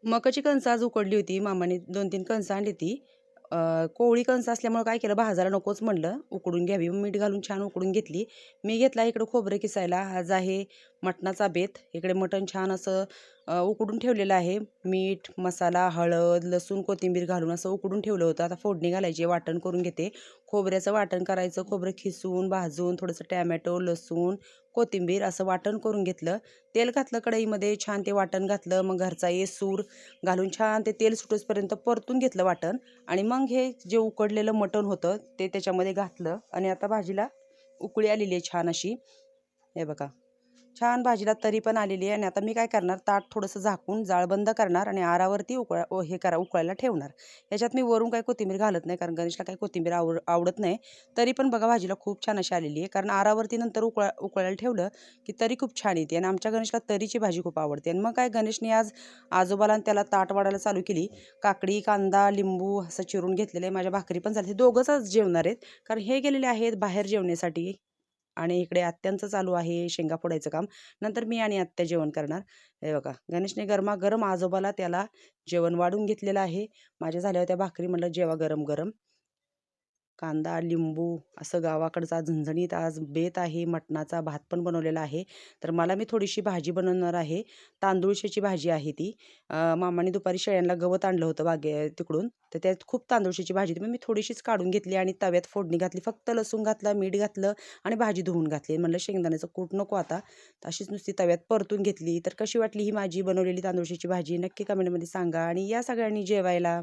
मकाची कणसं आज उकडली होती. मामाने 2-3 कणसं आणली ती. कोवळी कणसं असल्यामुळं काय केलं भाजायला नकोच म्हणलं, उकडून घ्यावी. मीठ घालून छान उकडून घेतली. मी घेतला इकडं खोबरं किसायला. आज आहे मटणाचा बेत. इकडे मटण छान असं उकडून ठेवलेलं आहे. मीठ, मसाला, हळद, लसूण, कोथिंबीर घालून असं उकडून ठेवलं होतं. आता फोडणी घालायची, वाटण करून घेते. खोबऱ्याचं वाटण करायचं. खोबरं खिसून, भाजून, थोडंसं टोमॅटो, लसूण, कोथिंबीर असं वाटण करून घेतलं. तेल घातलं कढईमध्ये, छान ते वाटण घातलं. मग घरचा येसूर घालून छान ते तेल सुटेपर्यंत परतून घेतलं वाटण आणि मग हे जे उकडलेलं मटण होतं ते त्याच्यामध्ये घातलं आणि आता भाजीला उकळी आलेली आहे छान अशी. हे बघा, छान भाजीला तरी पण आलेली आहे आणि आता मी काय करणार, ताट थोडंसं झाकून जाळ बंद करणार आणि आरावरती उकळायला ठेवणार. ह्याच्यात मी वरून काही कोथिंबीर घालत नाही, कारण गणेशला काही कोथिंबीर आवडत नाही. तरी पण बघा भाजीला खूप छान अशी आलेली आहे, कारण आरावरती नंतर उकळायला ठेवलं की तरी खूप छान येते आणि आमच्या गणेशला तरीची भाजी खूप आवडते. आणि मग काय गणेशने आज आजोबाला आणि त्याला ताट वाढायला चालू केली. काकडी, कांदा, लिंबू असं चिरून घेतलेलं आहे. माझ्या भाकरी पण झाली. दोघंच आज जेवणार आहेत, कारण हे गेलेले आहेत बाहेर जेवण्यासाठी. आणि इकडे आत्यांचं चालू आहे शेंगा फोडायचं काम. नंतर मी आणि आत्या जेवण करणार. हे बघा, गणेशने गरमागरम आजोबाला त्याला जेवण वाढून घेतलेलं आहे. माझ्या झाल्या होत्या भाकरी, म्हणलं जेवा गरम गरम. कांदा, लिंबू असं गावाकडचा झणझणीत आज बेत आहे. मटणाचा भात पण बनवलेला आहे. तर मी थोडीशी भाजी बनवणार आहे. तांदूळशाची भाजी आहे ती. मामाने दुपारी शेळ्यांना गवत आणलं होतं तिकडून. तर त्यात खूप तांदूळशाची भाजी होती. मग मी थोडीशीच काढून घेतली आणि तव्यात फोडणी घातली. फक्त लसूण घातला, मीठ घातलं आणि भाजी धुवून घातली. म्हणलं शेंगदाण्याचं कूट नको आता. तर अशीच नुसती तव्यात परतून घेतली. तर कशी वाटली ही माझी बनवलेली तांदूळशाची भाजी नक्की कमेंटमध्ये सांगा आणि या सगळ्यांनी जेवायला.